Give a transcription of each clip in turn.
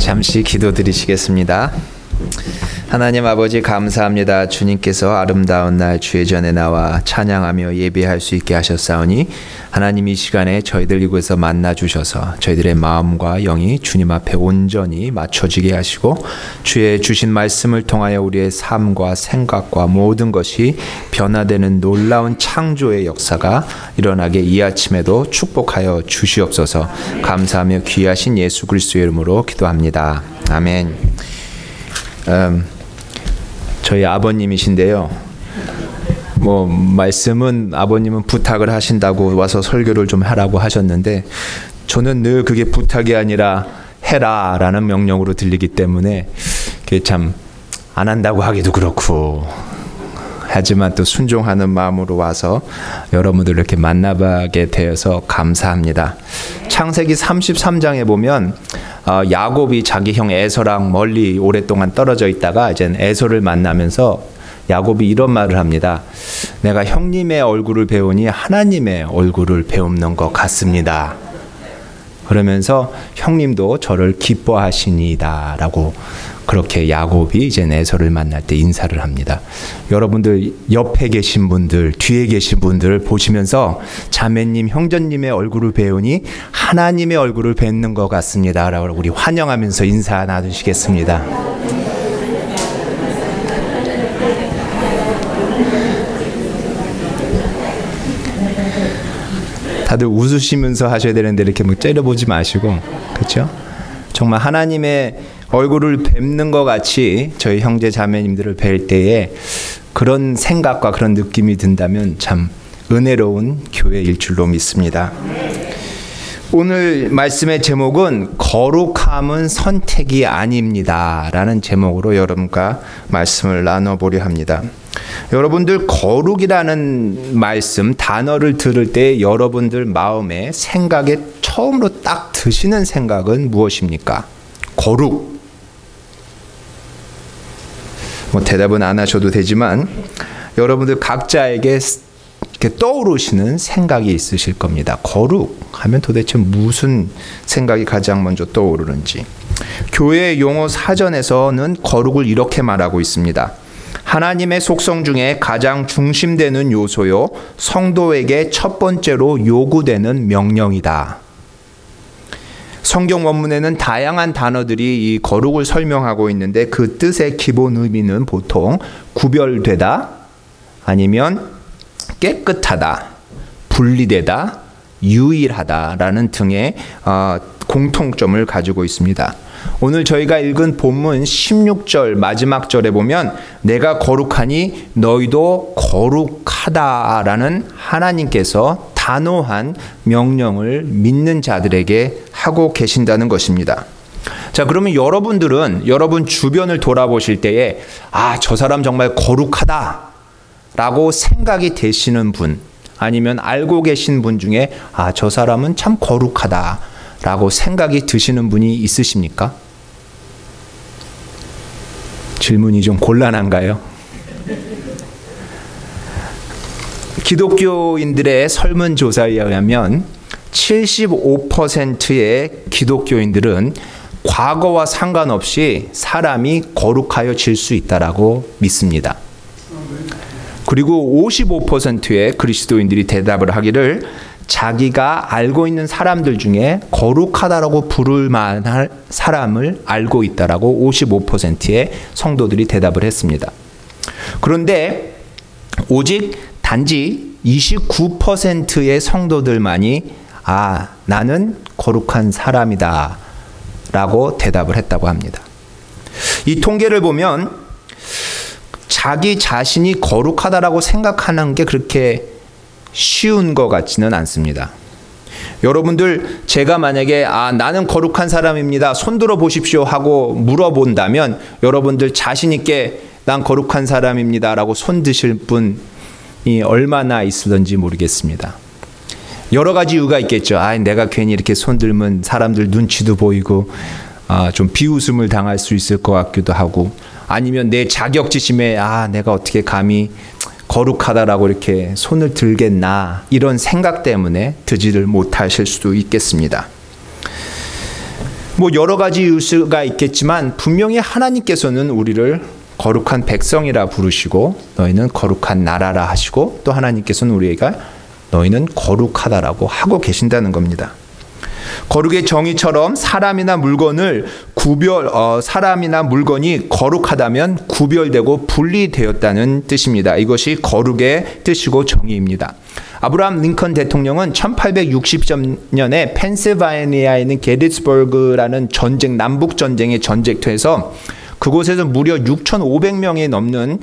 잠시 기도드리시겠습니다. 하나님 아버지 감사합니다. 주님께서 아름다운 날 주의 전에 나와 찬양하며 예배할 수 있게 하셨사오니 하나님 이 시간에 저희들 이곳에서 만나 주셔서 저희들의 마음과 영이 주님 앞에 온전히 맞춰지게 하시고 주의 주신 말씀을 통하여 우리의 삶과 생각과 모든 것이 변화되는 놀라운 창조의 역사가 일어나게 이 아침에도 축복하여 주시옵소서. 감사하며 귀하신 예수 그리스도의 이름으로 기도합니다. 아멘. 저희 아버님이신데요. 말씀은 아버님은 부탁을 하신다고 와서 설교를 좀 하라고 하셨는데 저는 늘 그게 부탁이 아니라 해라라는 명령으로 들리기 때문에 그게 참 안 한다고 하기도 그렇고 하지만 또 순종하는 마음으로 와서 여러분들 이렇게 만나게 되어서 감사합니다. 창세기 33장에 보면 야곱이 자기 형 에서랑 멀리 오랫동안 떨어져 있다가 이제 에서를 만나면서 야곱이 이런 말을 합니다. 내가 형님의 얼굴을 배우니 하나님의 얼굴을 배우는 것 같습니다. 그러면서 형님도 저를 기뻐하시니다 라고 그렇게 야곱이 이제 에서를 만날 때 인사를 합니다. 여러분들 옆에 계신 분들, 뒤에 계신 분들 보시면서 자매님, 형제님의 얼굴을 배우니 하나님의 얼굴을 뵙는 것 같습니다 라고 우리 환영하면서 인사 나누시겠습니다. 다들 웃으시면서 하셔야 되는데 이렇게 째려보지 마시고, 그렇죠? 정말 하나님의 얼굴을 뵙는 것 같이 저희 형제 자매님들을 뵐 때에 그런 생각과 그런 느낌이 든다면 참 은혜로운 교회일 줄로 믿습니다. 오늘 말씀의 제목은 거룩함은 선택이 아닙니다 라는 제목으로 여러분과 말씀을 나눠보려 합니다. 여러분들 거룩이라는 말씀 단어를 들을 때 여러분들 마음에 생각에 처음으로 딱 드시는 생각은 무엇입니까? 거룩. 대답은 안 하셔도 되지만 여러분들 각자에게 이렇게 떠오르시는 생각이 있으실 겁니다. 거룩 하면 도대체 무슨 생각이 가장 먼저 떠오르는지. 교회 용어 사전에서는 거룩을 이렇게 말하고 있습니다. 하나님의 속성 중에 가장 중심되는 요소요, 성도에게 첫 번째로 요구되는 명령이다. 성경 원문에는 다양한 단어들이 이 거룩을 설명하고 있는데 그 뜻의 기본 의미는 보통 구별되다, 아니면 깨끗하다, 분리되다, 유일하다라는 등의 공통점을 가지고 있습니다. 오늘 저희가 읽은 본문 16절 마지막 절에 보면 내가 거룩하니 너희도 거룩하다라는 하나님께서 단호한 명령을 믿는 자들에게 하고 계신다는 것입니다. 자, 그러면 여러분들은 여러분 주변을 돌아보실 때에 저 사람 정말 거룩하다 라고 생각이 되시는 분, 아니면 알고 계신 분 중에 저 사람은 참 거룩하다 라고 생각이 드시는 분이 있으십니까? 질문이 좀 곤란한가요? 기독교인들의 설문조사에 의하면 75%의 기독교인들은 과거와 상관없이 사람이 거룩하여질 수 있다라고 믿습니다. 그리고 55%의 그리스도인들이 대답을 하기를 자기가 알고 있는 사람들 중에 거룩하다라고 부를 만한 사람을 알고 있다라고 55%의 성도들이 대답을 했습니다. 그런데 오직 단지 29%의 성도들만이 나는 거룩한 사람이다 라고 대답을 했다고 합니다. 이 통계를 보면 자기 자신이 거룩하다라고 생각하는 게 그렇게 쉬운 것 같지는 않습니다. 여러분들 제가 만약에 나는 거룩한 사람입니다. 손들어 보십시오 하고 물어본다면 여러분들 자신 있게 난 거룩한 사람입니다 라고 손 드실 분이 얼마나 있을런지 모르겠습니다. 여러 가지 이유가 있겠죠. 내가 괜히 이렇게 손 들면 사람들 눈치도 보이고 좀 비웃음을 당할 수 있을 것 같기도 하고, 아니면 내 자격지심에 내가 어떻게 감히 거룩하다라고 이렇게 손을 들겠나 이런 생각 때문에 드지를 못하실 수도 있겠습니다. 뭐 여러 가지 이유가 있겠지만 분명히 하나님께서는 우리를 거룩한 백성이라 부르시고 너희는 거룩한 나라라 하시고 또 하나님께서는 우리가 너희는 거룩하다라고 하고 계신다는 겁니다. 거룩의 정의처럼 사람이나 물건을 사람이나 물건이 거룩하다면 구별되고 분리되었다는 뜻입니다. 이것이 거룩의 뜻이고 정의입니다. 아브라함 링컨 대통령은 1860년에 펜실바니아에 있는 게티스버그라는 남북 전쟁의 전쟁터에서 그곳에서 무려 6,500명이 넘는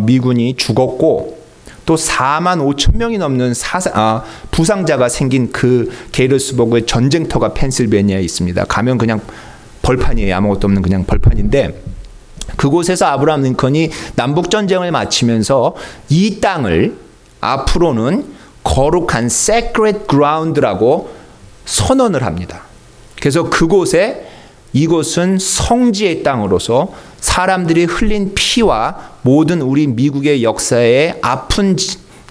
미군이 죽었고 또 4만 5천 명이 넘는 부상자가 생긴 그 게티스버그의 전쟁터가 펜실베니아에 있습니다. 가면 그냥 벌판이에요. 아무것도 없는 그냥 벌판인데 그곳에서 아브라함 링컨이 남북전쟁을 마치면서 이 땅을 앞으로는 거룩한 sacred ground라고 선언을 합니다. 그래서 그곳에 이곳은 성지의 땅으로서 사람들이 흘린 피와 모든 우리 미국의 역사의 아픈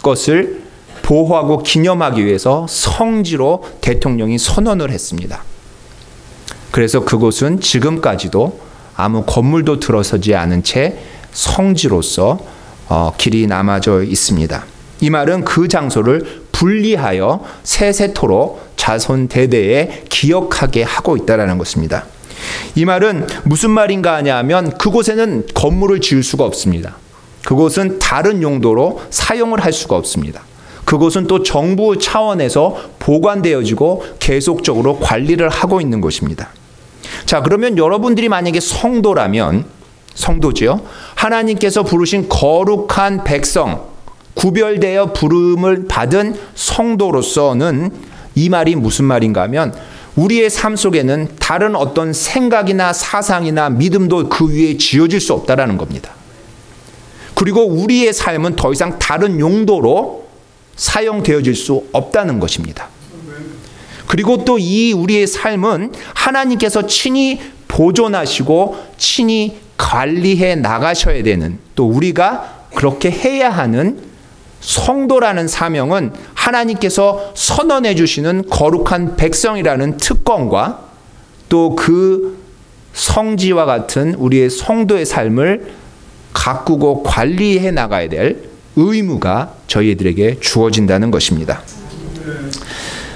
것을 보호하고 기념하기 위해서 성지로 대통령이 선언을 했습니다. 그래서 그곳은 지금까지도 아무 건물도 들어서지 않은 채 성지로서 길이 남아져 있습니다. 이 말은 그 장소를 분리하여 세세토록 자손 대대에 기억하게 하고 있다는 것입니다. 이 말은 무슨 말인가 하냐면 그곳에는 건물을 지을 수가 없습니다. 그곳은 다른 용도로 사용을 할 수가 없습니다. 그곳은 또 정부 차원에서 보관되어지고 계속적으로 관리를 하고 있는 것입니다. 자, 그러면 여러분들이 만약에 성도지요. 하나님께서 부르신 거룩한 백성, 구별되어 부름을 받은 성도로서는 이 말이 무슨 말인가 하면 우리의 삶 속에는 다른 어떤 생각이나 사상이나 믿음도 그 위에 지어질 수 없다라는 겁니다. 그리고 우리의 삶은 더 이상 다른 용도로 사용되어질 수 없다는 것입니다. 그리고 또 이 우리의 삶은 하나님께서 친히 보존하시고 친히 관리해 나가셔야 되는, 또 우리가 그렇게 해야 하는 성도라는 사명은 하나님께서 선언해 주시는 거룩한 백성이라는 특권과 또 그 성지와 같은 우리의 성도의 삶을 가꾸고 관리해 나가야 될 의무가 저희들에게 주어진다는 것입니다.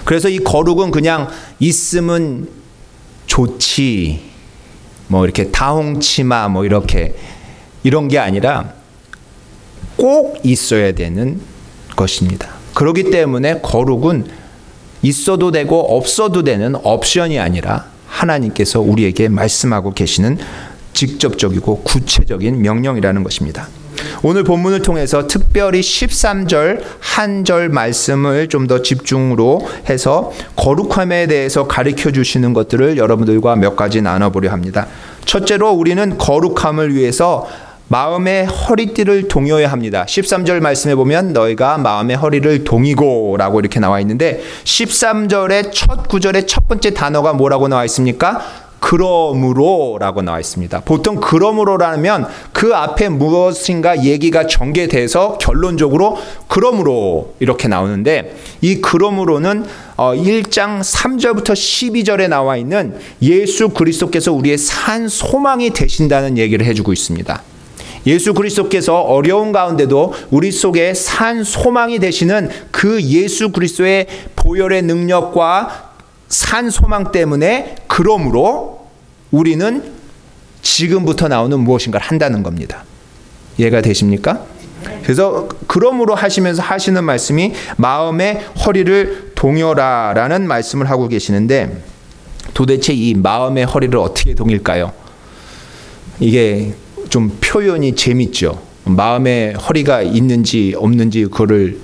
그래서 이 거룩은 그냥 있으면 좋지, 뭐 이렇게 다홍치마 뭐 이런 게 아니라 꼭 있어야 되는 것입니다. 그렇기 때문에 거룩은 있어도 되고 없어도 되는 옵션이 아니라 하나님께서 우리에게 말씀하고 계시는 직접적이고 구체적인 명령이라는 것입니다. 오늘 본문을 통해서 특별히 13절 한 절 말씀을 좀 더 집중으로 해서 거룩함에 대해서 가르쳐 주시는 것들을 여러분들과 몇 가지 나눠보려 합니다. 첫째로 우리는 거룩함을 위해서 마음의 허리띠를 동여야 합니다. 13절 말씀에 보면 너희가 마음의 허리를 동이고 라고 이렇게 나와 있는데 13절의 첫 구절의 첫 번째 단어가 뭐라고 나와 있습니까? 그러므로 라고 나와 있습니다. 보통 그러므로라면 그 앞에 무엇인가 얘기가 전개돼서 결론적으로 그러므로 이렇게 나오는데 이 그러므로는 1장 3절부터 12절에 나와 있는 예수 그리스도께서 우리의 산 소망이 되신다는 얘기를 해주고 있습니다. 예수 그리스도께서 어려운 가운데도 우리 속에 산 소망이 되시는 그 예수 그리스도의 보혈의 능력과 산 소망 때문에 그러므로 우리는 지금부터 나오는 무엇인가를 한다는 겁니다. 이해가 되십니까? 그래서 그러므로 하시면서 하시는 말씀이 마음의 허리를 동여라라는 말씀을 하고 계시는데 도대체 이 마음의 허리를 어떻게 동일까요? 이게 좀 표현이 재밌죠. 마음의 허리가 있는지 없는지 그거를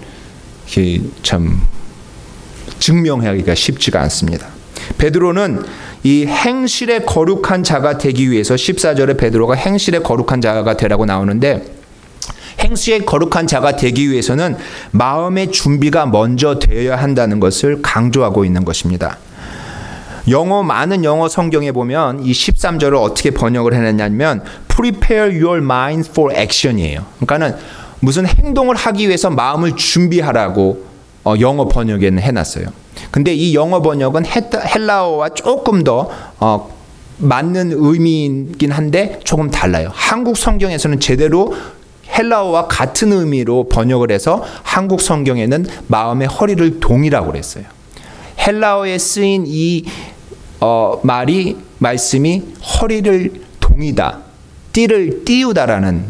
참 증명하기가 쉽지가 않습니다. 베드로는 이 행실에 거룩한 자가 되기 위해서 14절에 베드로가 행실에 거룩한 자가 되라고 나오는데 행실에 거룩한 자가 되기 위해서는 마음의 준비가 먼저 되어야 한다는 것을 강조하고 있는 것입니다. 많은 영어 성경에 보면 이 13절을 어떻게 번역을 해놨냐면 prepare your mind for action이에요. 그러니까는 무슨 행동을 하기 위해서 마음을 준비하라고 영어 번역에는 해놨어요. 근데 이 영어 번역은 헬라어와 조금 더 맞는 의미이긴 한데 조금 달라요. 한국 성경에서는 제대로 헬라어와 같은 의미로 번역을 해서 한국 성경에는 마음의 허리를 동이라고 그랬어요. 헬라어에 쓰인 이 말씀이 허리를 동이다, 띠를 띄우다라는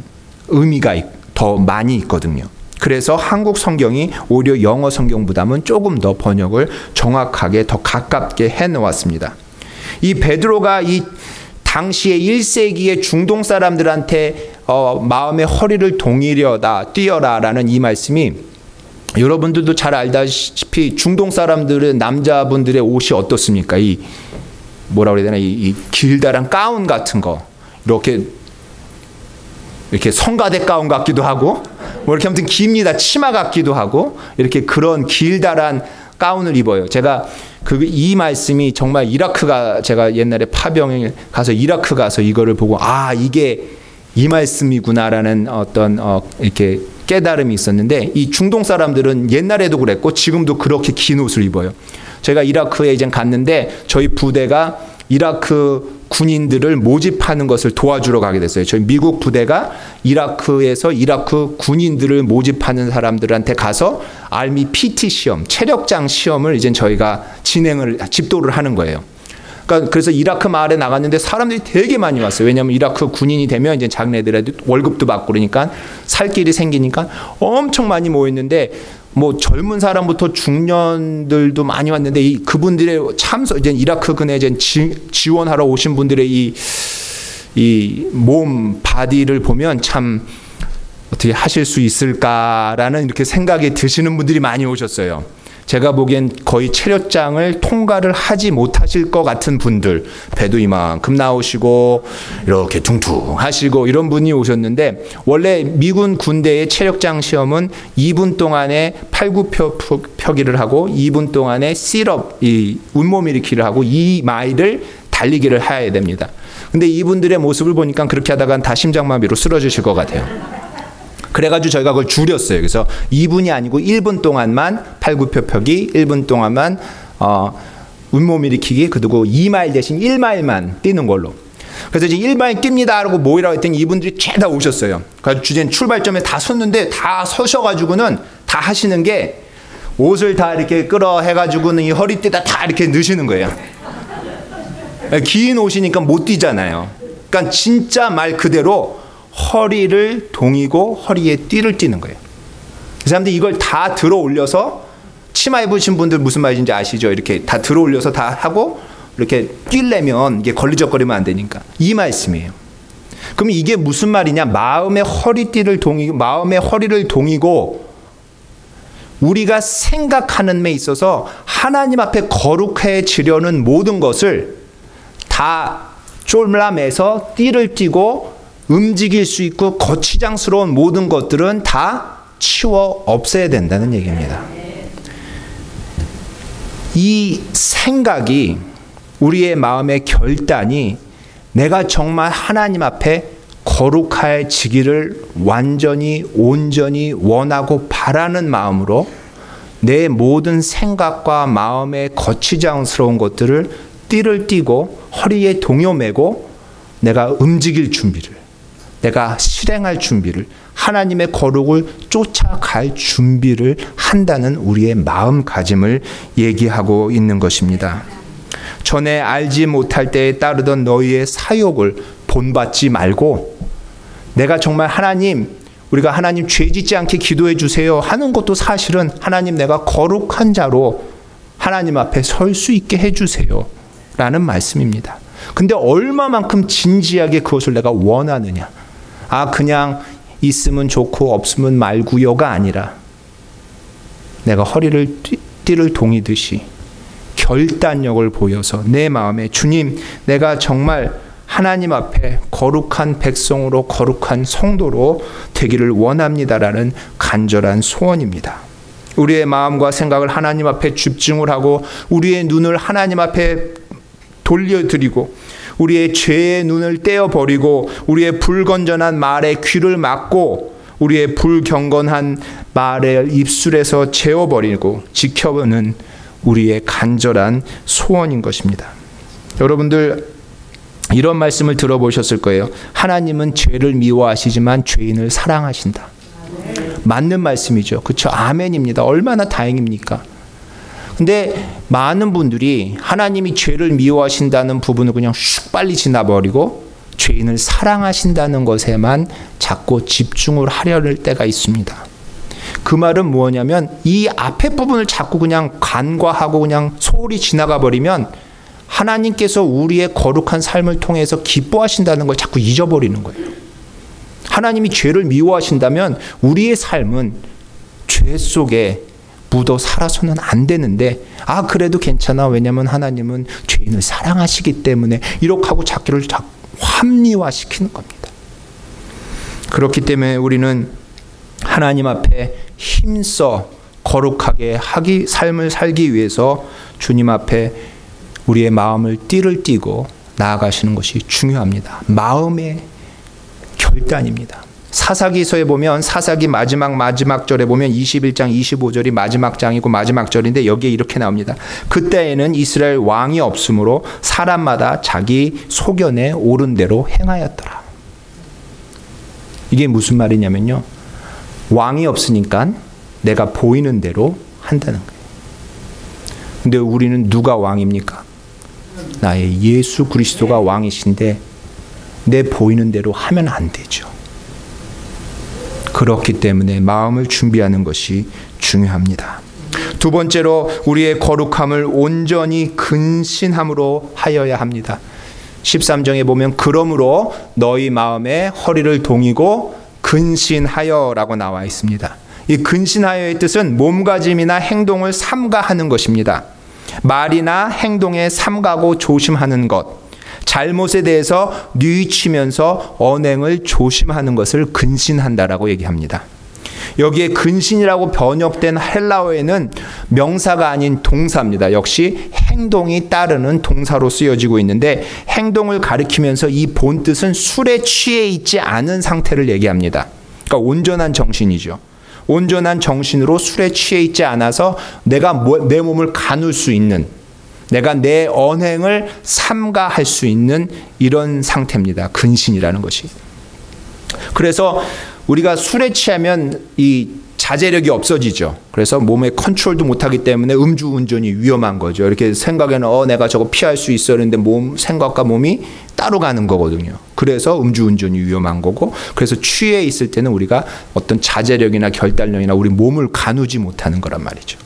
의미가 더 많이 있거든요. 그래서 한국 성경이 오히려 영어 성경보다는 조금 더 번역을 정확하게 더 가깝게 해놓았습니다. 이 베드로가 이 당시에 1세기의 중동 사람들한테 마음의 허리를 동이려다 뛰어라라는 이 말씀이, 여러분들도 잘 알다시피 중동 사람들은 남자분들의 옷이 어떻습니까? 이 뭐라 그래야 되나, 이 길다란 가운 같은 거, 이렇게 성가대 가운 같기도 하고, 뭐 이렇게 아무튼 깁니다. 치마 같기도 하고, 이렇게 그런 길다란 가운을 입어요. 제가 이 말씀이 정말 제가 옛날에 파병에 가서 이라크 가서 이거를 보고, 이게 이 말씀이구나라는 어떤 이렇게 깨달음이 있었는데, 이 중동 사람들은 옛날에도 그랬고 지금도 그렇게 긴 옷을 입어요. 제가 이라크에 이제 갔는데 저희 부대가 이라크 군인들을 모집하는 것을 도와주러 가게 됐어요. 저희 미국 부대가 이라크에서 이라크 군인들을 모집하는 사람들한테 가서 알미 PT 시험, 체력장 시험을 이제 저희가 집도를 하는 거예요. 그래서 이라크 마을에 나갔는데 사람들이 되게 많이 왔어요. 왜냐하면 이라크 군인이 되면 이제 자기네들한테 월급도 받고 그러니까 살 길이 생기니까 엄청 많이 모였는데, 뭐 젊은 사람부터 중년들도 많이 왔는데, 그분들의 이제 이라크 근에 이제 지원하러 오신 분들의 이 몸 바디를 보면 참 어떻게 하실 수 있을까라는 이렇게 생각이 드시는 분들이 많이 오셨어요. 제가 보기엔 거의 체력장을 통과를 하지 못하실 것 같은 분들, 배도 이만큼 나오시고 이렇게 퉁퉁하시고 이런 분이 오셨는데, 원래 미군 군대의 체력장 시험은 2분 동안에 팔굽혀펴기를 하고 2분 동안에 셋업, 이 운몸 일으키기를 하고 2마일을 달리기를 해야 됩니다. 근데 이분들의 모습을 보니까 그렇게 하다간 다 심장마비로 쓰러지실 것 같아요. 그래가지고 저희가 그걸 줄였어요. 그래서 2분이 아니고 1분 동안만 팔굽혀펴기, 1분 동안만 운몸 일으키기, 그리고 2마일 대신 1마일만 뛰는 걸로. 그래서 이제 1마일 뜁니다 라고 모이라고 했더니 이분들이 죄다 오셨어요. 그래서 주제는 출발점에 다 섰는데, 다 서셔가지고는 다 하시는 게 옷을 다 이렇게 끌어 해가지고는 이 허리띠다 다 이렇게 넣으시는 거예요. 긴 옷이니까 못 뛰잖아요. 그러니까 진짜 말 그대로 허리를 동이고 허리에 띠를 띠는 거예요. 그 사람들이 이걸 다 들어 올려서, 치마 입으신 분들 무슨 말인지 아시죠? 이렇게 다 들어 올려서 다 하고 이렇게 뛰려면 이게 걸리적거리면 안 되니까. 이 말씀이에요. 그럼 이게 무슨 말이냐? 마음의 허리를 동이고 우리가 생각하는 데 있어서 하나님 앞에 거룩해지려는 모든 것을 다 쫄라매서 띠를 띠고 움직일 수 있고 거치장스러운 모든 것들은 다 치워 없애야 된다는 얘기입니다. 이 생각이, 우리의 마음의 결단이 내가 정말 하나님 앞에 거룩해지기를 완전히 온전히 원하고 바라는 마음으로 내 모든 생각과 마음의 거치장스러운 것들을 띠를 띠고 허리에 동요매고 내가 움직일 준비를, 내가 실행할 준비를, 하나님의 거룩을 쫓아갈 준비를 한다는 우리의 마음가짐을 얘기하고 있는 것입니다. 전에 알지 못할 때에 따르던 너희의 사욕을 본받지 말고, 내가 정말 우리가 하나님 죄 짓지 않게 기도해 주세요 하는 것도 사실은 하나님 내가 거룩한 자로 하나님 앞에 설 수 있게 해 주세요 라는 말씀입니다. 근데 얼마만큼 진지하게 그것을 내가 원하느냐. 그냥 있으면 좋고 없으면 말고요가 아니라 내가 허리를 띠를 동이듯이 결단력을 보여서 내 마음에, 주님, 내가 정말 하나님 앞에 거룩한 백성으로, 거룩한 성도로 되기를 원합니다라는 간절한 소원입니다. 우리의 마음과 생각을 하나님 앞에 집중을 하고 우리의 눈을 하나님 앞에 돌려드리고 우리의 죄의 눈을 떼어버리고 우리의 불건전한 말에 귀를 막고 우리의 불경건한 말을 입술에서 재워버리고 지켜보는 우리의 간절한 소원인 것입니다. 여러분들, 이런 말씀을 들어보셨을 거예요. 하나님은 죄를 미워하시지만 죄인을 사랑하신다. 맞는 말씀이죠. 그렇죠? 아멘입니다. 얼마나 다행입니까? 근데 많은 분들이 하나님이 죄를 미워하신다는 부분을 그냥 슉 빨리 지나버리고 죄인을 사랑하신다는 것에만 자꾸 집중을 하려는 때가 있습니다. 그 말은 뭐냐면 이 앞에 부분을 자꾸 그냥 간과하고 그냥 소홀히 지나가 버리면 하나님께서 우리의 거룩한 삶을 통해서 기뻐하신다는 걸 자꾸 잊어버리는 거예요. 하나님이 죄를 미워하신다면 우리의 삶은 죄 속에 묻어 살아서는 안 되는데 그래도 괜찮아. 왜냐하면 하나님은 죄인을 사랑하시기 때문에 이렇게 하고 자기를 합리화시키는 겁니다. 그렇기 때문에 우리는 하나님 앞에 힘써 거룩하게 삶을 살기 위해서 주님 앞에 우리의 마음을 띠를 띠고 나아가시는 것이 중요합니다. 마음의 결단입니다. 사사기서에 보면 사사기 마지막 절에 보면 21장 25절이 마지막 장이고 마지막 절인데 여기에 이렇게 나옵니다. 그때에는 이스라엘 왕이 없으므로 사람마다 자기 소견에 옳은 대로 행하였더라. 이게 무슨 말이냐면요. 왕이 없으니까 내가 보이는 대로 한다는 거예요. 근데 우리는 누가 왕입니까? 나의 예수 그리스도가 왕이신데 내 보이는 대로 하면 안 되죠. 그렇기 때문에 마음을 준비하는 것이 중요합니다. 두 번째로 우리의 거룩함을 온전히 근신함으로 하여야 합니다. 13장에 보면 그러므로 너희 마음에 허리를 동이고 근신하여라고 나와 있습니다. 이 근신하여의 뜻은 몸가짐이나 행동을 삼가하는 것입니다. 말이나 행동에 삼가고 조심하는 것, 잘못에 대해서 뉘우치면서 언행을 조심하는 것을 근신한다라고 얘기합니다. 여기에 근신이라고 번역된 헬라어에는 명사가 아닌 동사입니다. 역시 행동이 따르는 동사로 쓰여지고 있는데 행동을 가리키면서 이 본뜻은 술에 취해 있지 않은 상태를 얘기합니다. 그러니까 온전한 정신이죠. 온전한 정신으로 술에 취해 있지 않아서 내가 내 몸을 가눌 수 있는, 내가 내 언행을 삼가할 수 있는 이런 상태입니다. 근신이라는 것이. 그래서 우리가 술에 취하면 이 자제력이 없어지죠. 그래서 몸에 컨트롤도 못하기 때문에 음주운전이 위험한 거죠. 이렇게 생각에는 내가 저거 피할 수 있었는데 생각과 몸이 따로 가는 거거든요. 그래서 음주운전이 위험한 거고, 그래서 취해 있을 때는 우리가 어떤 자제력이나 결단력이나 우리 몸을 가누지 못하는 거란 말이죠.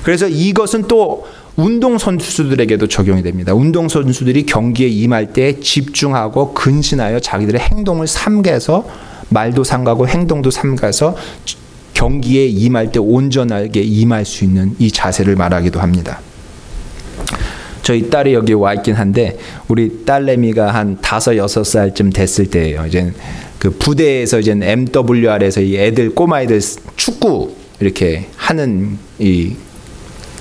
그래서 이것은 또 운동선수들에게도 적용이 됩니다. 운동선수들이 경기에 임할 때 집중하고 근신하여 자기들의 행동을 삼가서 말도 삼가고 행동도 삼가서 경기에 임할 때 온전하게 임할 수 있는 이 자세를 말하기도 합니다. 저희 딸이 여기 와 있긴 한데 우리 딸내미가 한 5, 6살쯤 됐을 때예요. 이제 그 부대에서 이제 MWR에서 이 꼬마애들 축구 이렇게 하는 이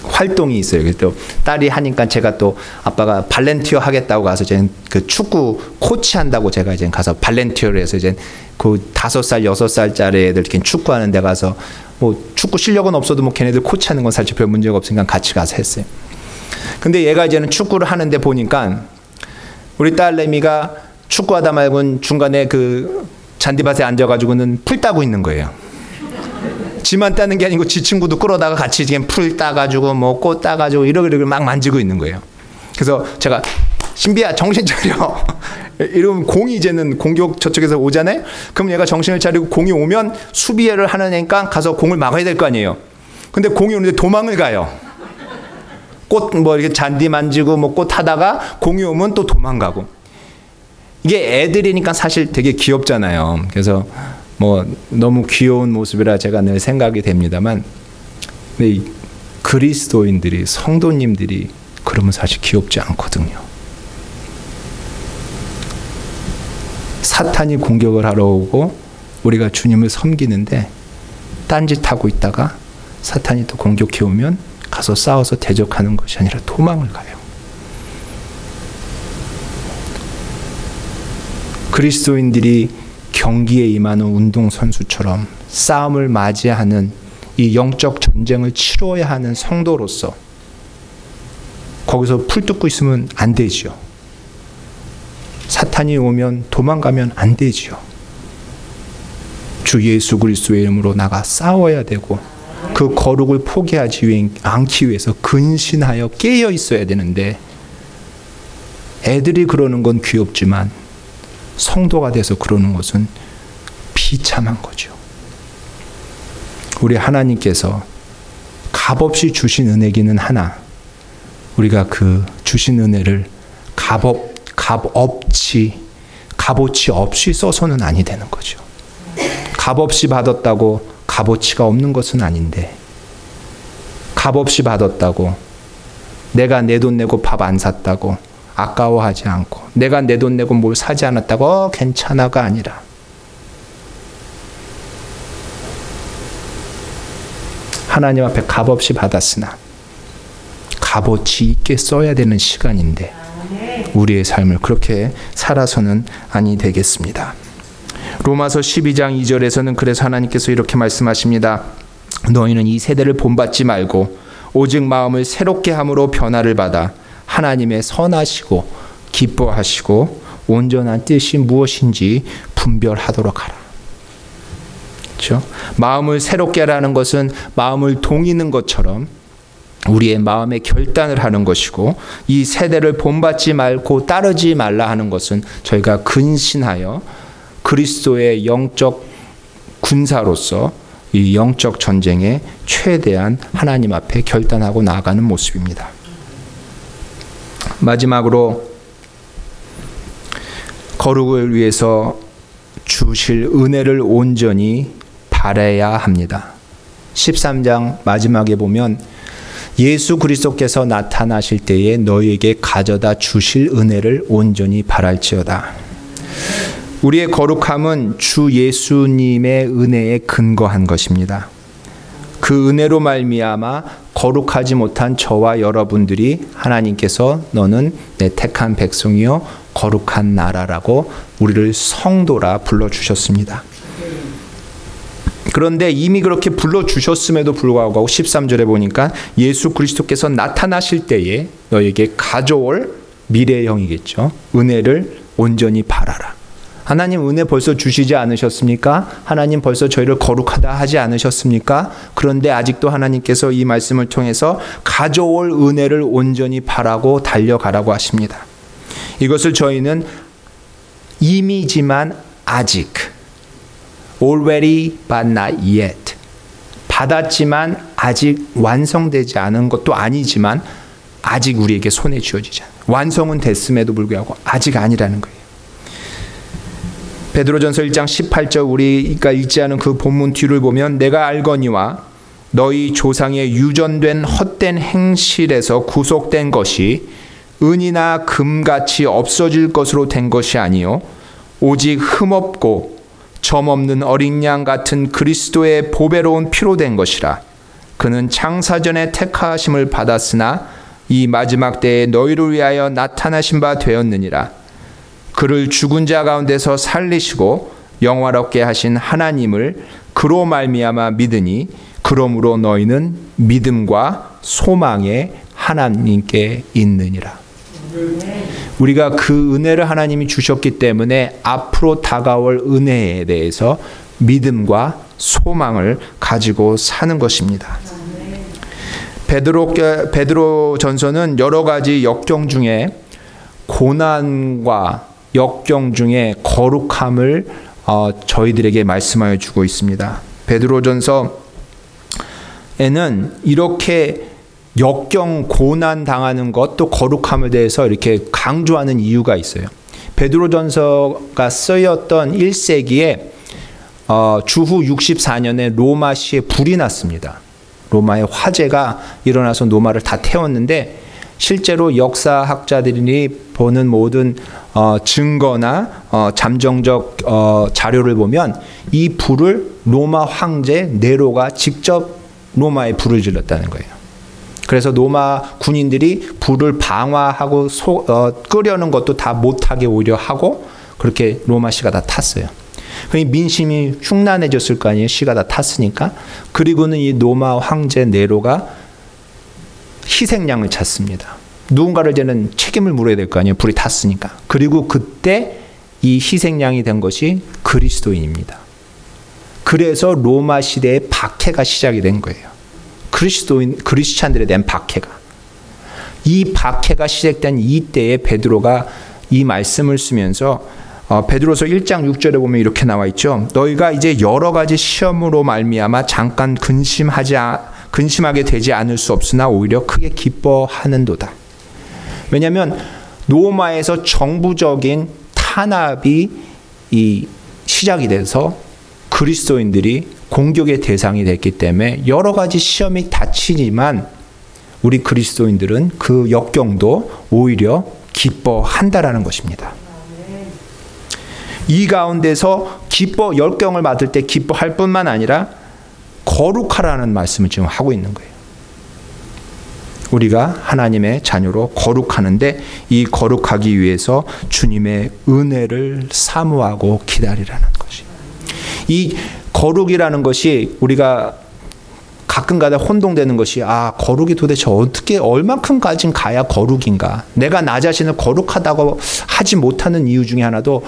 활동이 있어요. 그래서 또 딸이 하니까 제가 또 아빠가 발렌티어 하겠다고 가서 이제 그 축구 코치 한다고 제가 이제 가서 발렌티어를 해서 이제 그 5살, 6살짜리 애들 이렇게 축구하는 데 가서 뭐 축구 실력은 없어도 뭐 걔네들 코치하는 건 사실 별 문제가 없으니까 같이 가서 했어요. 근데 얘가 이제는 축구를 하는데 보니까 우리 딸내미가 축구하다 말고는 중간에 그 잔디밭에 앉아가지고는 풀 따고 있는 거예요. 지만 따는 게 아니고 지 친구도 끌어다가 같이 그냥 풀 따가지고 뭐 꽃 따가지고 이러고 막 만지고 있는 거예요. 그래서 제가 신비야 정신 차려. 이러면 공이 이제는 공격 저쪽에서 오잖아요. 그럼 얘가 정신을 차리고 공이 오면 수비를 하는 애니까 가서 공을 막아야 될 거 아니에요. 근데 공이 오는데 도망을 가요. 꽃 뭐 이렇게 잔디 만지고 뭐 꽃 하다가 공이 오면 또 도망가고. 이게 애들이니까 사실 되게 귀엽잖아요. 그래서 뭐 너무 귀여운 모습이라 제가 늘 생각이 됩니다만, 근데 이 그리스도인들이 성도님들이 그러면 사실 귀엽지 않거든요. 사탄이 공격을 하러 오고 우리가 주님을 섬기는데 딴짓하고 있다가 사탄이 또 공격해 오면 가서 싸워서 대적하는 것이 아니라 도망을 가요. 그리스도인들이 경기에 임하는 운동선수처럼 싸움을 맞이하는 이 영적 전쟁을 치러야 하는 성도로서 거기서 풀 뜯고 있으면 안 되죠. 사탄이 오면 도망가면 안 되지요. 주 예수 그리스도의 이름으로 나가 싸워야 되고 그 거룩을 포기하지 않기 위해서 근신하여 깨어 있어야 되는데 애들이 그러는 건 귀엽지만 성도가 돼서 그러는 것은 비참한 거죠. 우리 하나님께서 값없이 주신 은혜기는 하나 우리가 그 주신 은혜를 값어치 없이 써서는 아니 되는 거죠. 값없이 받았다고 값어치가 없는 것은 아닌데 값없이 받았다고 내가 내 돈 내고 밥 안 샀다고 아까워하지 않고 내가 내 돈 내고 뭘 사지 않았다고 괜찮아가 아니라 하나님 앞에 값없이 받았으나 값어치 있게 써야 되는 시간인데 우리의 삶을 그렇게 살아서는 아니 되겠습니다. 로마서 12장 2절에서는 그래서 하나님께서 이렇게 말씀하십니다. 너희는 이 세대를 본받지 말고 오직 마음을 새롭게 함으로 변화를 받아 하나님의 선하시고 기뻐하시고 온전한 뜻이 무엇인지 분별하도록 하라. 그렇죠? 마음을 새롭게 하라는 것은 마음을 동이는 것처럼 우리의 마음의 결단을 하는 것이고 이 세대를 본받지 말고 따르지 말라 하는 것은 저희가 근신하여 그리스도의 영적 군사로서 이 영적 전쟁에 최대한 하나님 앞에 결단하고 나아가는 모습입니다. 마지막으로 거룩을 위해서 주실 은혜를 온전히 바라야 합니다. 13장 마지막에 보면 예수 그리스도께서 나타나실 때에 너희에게 가져다 주실 은혜를 온전히 바랄지어다. 우리의 거룩함은 주 예수님의 은혜에 근거한 것입니다. 그 은혜로 말미암아 거룩하지 못한 저와 여러분들이 하나님께서 너는 내 택한 백성이요 거룩한 나라라고 우리를 성도라 불러주셨습니다. 그런데 이미 그렇게 불러주셨음에도 불구하고 13절에 보니까 예수 그리스도께서 나타나실 때에 너에게 가져올 미래형이겠죠. 은혜를 온전히 바라라. 하나님 은혜 벌써 주시지 않으셨습니까? 하나님 벌써 저희를 거룩하다 하지 않으셨습니까? 그런데 아직도 하나님께서 이 말씀을 통해서 가져올 은혜를 온전히 바라고 달려가라고 하십니다. 이것을 저희는 이미지만 아직 already but not yet 받았지만 아직 완성되지 않은 것도 아니지만 아직 우리에게 손에 쥐어지지 않아요. 완성은 됐음에도 불구하고 아직 아니라는 거예요. 베드로전서 1장 18절 우리가 읽지 않은 그 본문 뒤를 보면 내가 알거니와 너희 조상의 유전된 헛된 행실에서 구속된 것이 은이나 금같이 없어질 것으로 된 것이 아니요 오직 흠없고 점없는 어린 양 같은 그리스도의 보배로운 피로 된 것이라. 그는 창사전에 택하심을 받았으나 이 마지막 때에 너희를 위하여 나타나신 바 되었느니라. 그를 죽은 자 가운데서 살리시고 영화롭게 하신 하나님을 그로 말미암아 믿으니 그러므로 너희는 믿음과 소망에 하나님께 있느니라. 우리가 그 은혜를 하나님이 주셨기 때문에 앞으로 다가올 은혜에 대해서 믿음과 소망을 가지고 사는 것입니다. 베드로 전서는 여러 가지 역경 중에 고난과 역경 중에 거룩함을 저희들에게 말씀하여 주고 있습니다. 베드로전서에는 이렇게 역경 고난 당하는 것도 거룩함에 대해서 이렇게 강조하는 이유가 있어요. 베드로전서가 쓰였던 1세기에 주후 64년에 로마시에 불이 났습니다. 로마의 화재가 일어나서 로마를 다 태웠는데 실제로 역사학자들이 보는 모든 증거나 잠정적 자료를 보면 이 불을 로마 황제 네로가 직접 로마에 불을 질렀다는 거예요. 그래서 로마 군인들이 불을 방화하고 끄려는 것도 다 못하게 오히려 하고 그렇게 로마시가 다 탔어요. 민심이 흉난해졌을 거 아니에요. 시가 다 탔으니까. 그리고는 이 로마 황제 네로가 희생양을 찾습니다. 누군가를 이제는 책임을 물어야 될 거 아니에요. 불이 탔으니까. 그리고 그때 이 희생양이 된 것이 그리스도인입니다. 그래서 로마 시대의 박해가 시작이 된 거예요. 크리스찬들에 대한 박해가. 이 박해가 시작된 이때에 베드로가 이 말씀을 쓰면서 베드로서 1장 6절에 보면 이렇게 나와 있죠. 너희가 이제 여러 가지 시험으로 말미암아 잠깐 근심하게 되지 않을 수 없으나 오히려 크게 기뻐하는도다. 왜냐하면 로마에서 정부적인 탄압이 시작이 돼서 그리스도인들이 공격의 대상이 됐기 때문에 여러 가지 시험이 닥치지만 우리 그리스도인들은 그 역경도 오히려 기뻐한다라는 것입니다. 이 가운데서 역경을 받을 때 기뻐할 뿐만 아니라 거룩하라는 말씀을 지금 하고 있는 거예요. 우리가 하나님의 자녀로 거룩하는데 이 거룩하기 위해서 주님의 은혜를 사모하고 기다리라는 것이. 이 거룩이라는 것이 우리가 가끔가다 혼동되는 것이 거룩이 도대체 어떻게 얼만큼까지 가야 거룩인가. 내가 나 자신을 거룩하다고 하지 못하는 이유 중에 하나도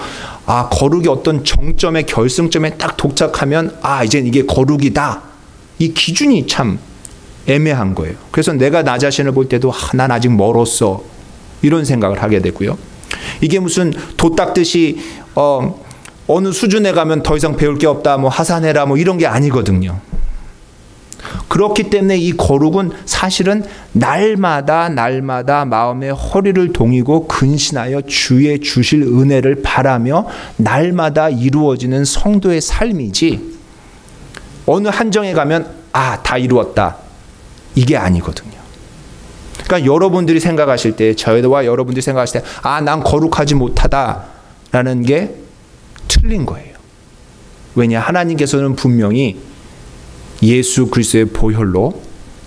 거룩이 어떤 정점의 결승점에 딱 도착하면 이제 이게 거룩이다. 이 기준이 참 애매한 거예요. 그래서 내가 나 자신을 볼 때도 난 아직 멀었어. 이런 생각을 하게 되고요. 이게 무슨 돛 닦듯이 어느 수준에 가면 더 이상 배울 게 없다. 하산해라. 이런 게 아니거든요. 그렇기 때문에 이 거룩은 사실은 날마다 마음의 허리를 동이고 근신하여 주의 주실 은혜를 바라며 날마다 이루어지는 성도의 삶이지 어느 한정에 가면 다 이루었다. 이게 아니거든요. 그러니까 여러분들이 생각하실 때 저와 여러분들이 생각하실 때 난 거룩하지 못하다라는 게 틀린 거예요. 왜냐? 하나님께서는 분명히 예수 그리스도의 보혈로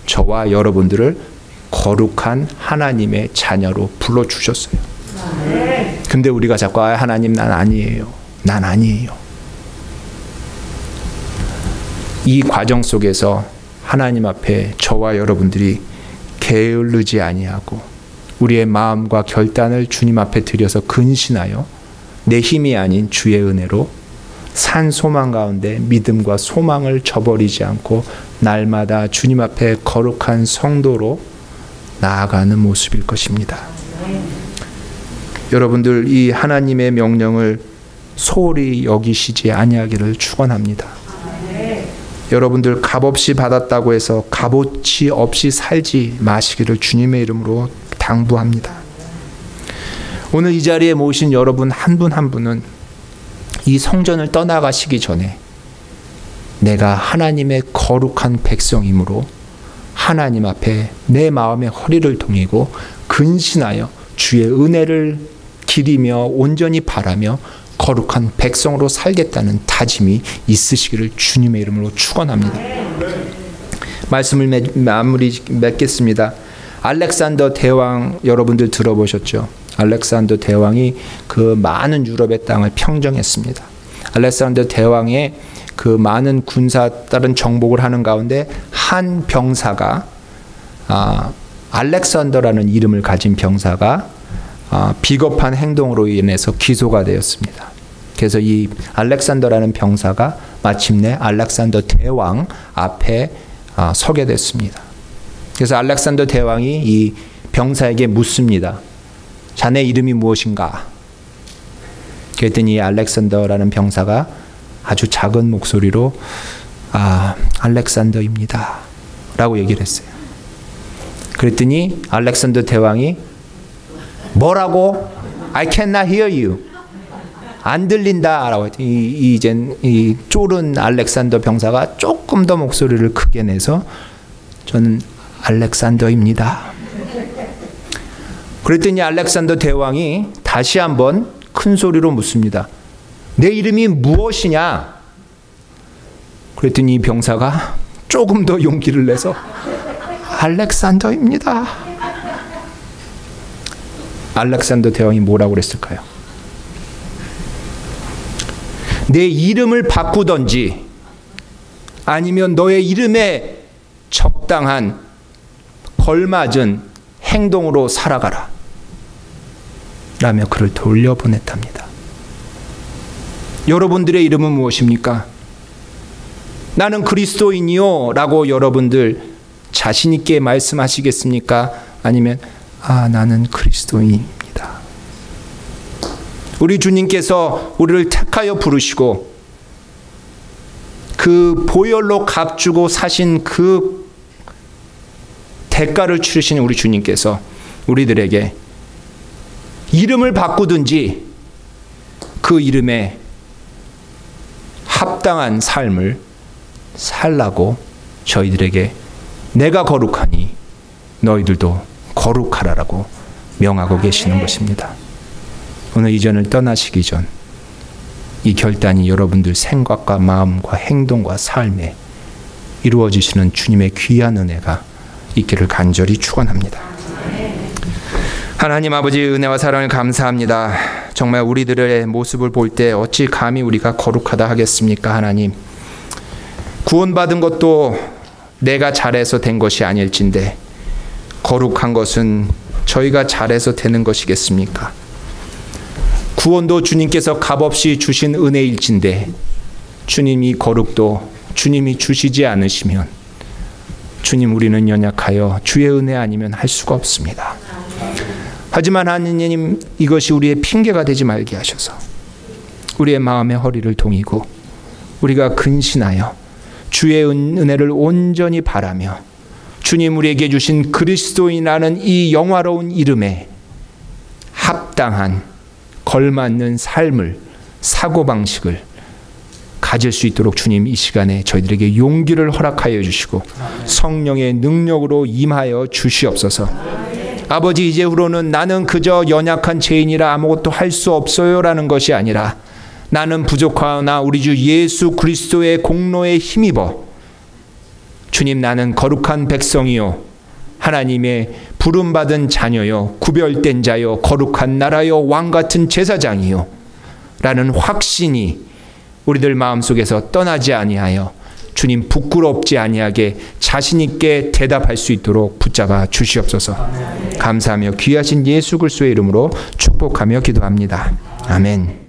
저와 여러분들을 거룩한 하나님의 자녀로 불러주셨어요. 근데 우리가 자꾸 하나님 난 아니에요. 난 아니에요. 이 과정 속에서 하나님 앞에 저와 여러분들이 게을르지 아니하고 우리의 마음과 결단을 주님 앞에 드려서 근신하여 내 힘이 아닌 주의 은혜로 산 소망 가운데 믿음과 소망을 저버리지 않고 날마다 주님 앞에 거룩한 성도로 나아가는 모습일 것입니다. 여러분들 이 하나님의 명령을 소홀히 여기시지 아니하기를 축원합니다. 여러분들 값없이 받았다고 해서 값어치 없이 살지 마시기를 주님의 이름으로 당부합니다. 오늘 이 자리에 모신 여러분 한 분 한 분은 이 성전을 떠나가시기 전에 내가 하나님의 거룩한 백성이므로 하나님 앞에 내 마음의 허리를 동이고 근신하여 주의 은혜를 기리며 온전히 바라며 거룩한 백성으로 살겠다는 다짐이 있으시기를 주님의 이름으로 축원합니다. 말씀을 마무리 맺겠습니다. 알렉산더 대왕 여러분들 들어보셨죠? 알렉산더 대왕이 그 많은 유럽의 땅을 평정했습니다. 알렉산더 대왕의 그 많은 군사 다른 정복을 하는 가운데 한 병사가 알렉산더라는 이름을 가진 병사가 비겁한 행동으로 인해서 기소가 되었습니다. 그래서 이 알렉산더라는 병사가 마침내 알렉산더 대왕 앞에 서게 됐습니다. 그래서 알렉산더 대왕이 이 병사에게 묻습니다. 자네 이름이 무엇인가? 그랬더니 알렉산더라는 병사가 아주 작은 목소리로 알렉산더입니다 라고 얘기를 했어요. 그랬더니 알렉산더 대왕이 뭐라고? I cannot hear you. 안 들린다 라고 했더니 이 쫄은 알렉산더 병사가 조금 더 목소리를 크게 내서 저는 알렉산더입니다. 그랬더니 알렉산더 대왕이 다시 한번 큰 소리로 묻습니다. 내 이름이 무엇이냐? 그랬더니 이 병사가 조금 더 용기를 내서 알렉산더입니다. 알렉산더 대왕이 뭐라고 그랬을까요? 내 이름을 바꾸던지 아니면 너의 이름에 적당한 걸맞은 행동으로 살아가라 라며 그를 돌려보냈답니다. 여러분들의 이름은 무엇입니까? 나는 그리스도인이요 라고 여러분들 자신 있게 말씀하시겠습니까? 아니면 나는 그리스도인입니다. 우리 주님께서 우리를 택하여 부르시고 그 보혈로 값주고 사신 그 대가를 치르신 우리 주님께서 우리들에게 이름을 바꾸든지 그 이름에 합당한 삶을 살라고 저희들에게 내가 거룩하니 너희들도 거룩하라라고 명하고 계시는 것입니다. 오늘 이전을 떠나시기 전 이 결단이 여러분들 생각과 마음과 행동과 삶에 이루어지시는 주님의 귀한 은혜가 있기를 간절히 축원합니다. 하나님 아버지 은혜와 사랑을 감사합니다. 정말 우리들의 모습을 볼 때 어찌 감히 우리가 거룩하다 하겠습니까? 하나님, 구원받은 것도 내가 잘해서 된 것이 아닐진데 거룩한 것은 저희가 잘해서 되는 것이겠습니까? 구원도 주님께서 값없이 주신 은혜일진데 주님이 거룩도 주님이 주시지 않으시면 주님, 우리는 연약하여 주의 은혜 아니면 할 수가 없습니다. 하지만 하느님, 이것이 우리의 핑계가 되지 말게 하셔서 우리의 마음의 허리를 동이고 우리가 근신하여 주의 은혜를 온전히 바라며 주님 우리에게 주신 그리스도인이라는 이 영화로운 이름에 합당한 걸맞는 삶을, 사고방식을 가질 수 있도록 주님 이 시간에 저희들에게 용기를 허락하여 주시고 성령의 능력으로 임하여 주시옵소서. 아버지, 이제후로는 나는 그저 연약한 죄인이라 아무것도 할 수 없어요 라는 것이 아니라 나는 부족하나 우리 주 예수 그리스도의 공로에 힘입어 주님, 나는 거룩한 백성이요 하나님의 부름받은 자녀요 구별된 자요 거룩한 나라요 왕같은 제사장이요 라는 확신이 우리들 마음속에서 떠나지 아니하여 주님 부끄럽지 아니하게 자신 있게 대답할 수 있도록 붙잡아 주시옵소서. 감사하며 귀하신 예수 그리스도의 이름으로 축복하며 기도합니다. 아멘.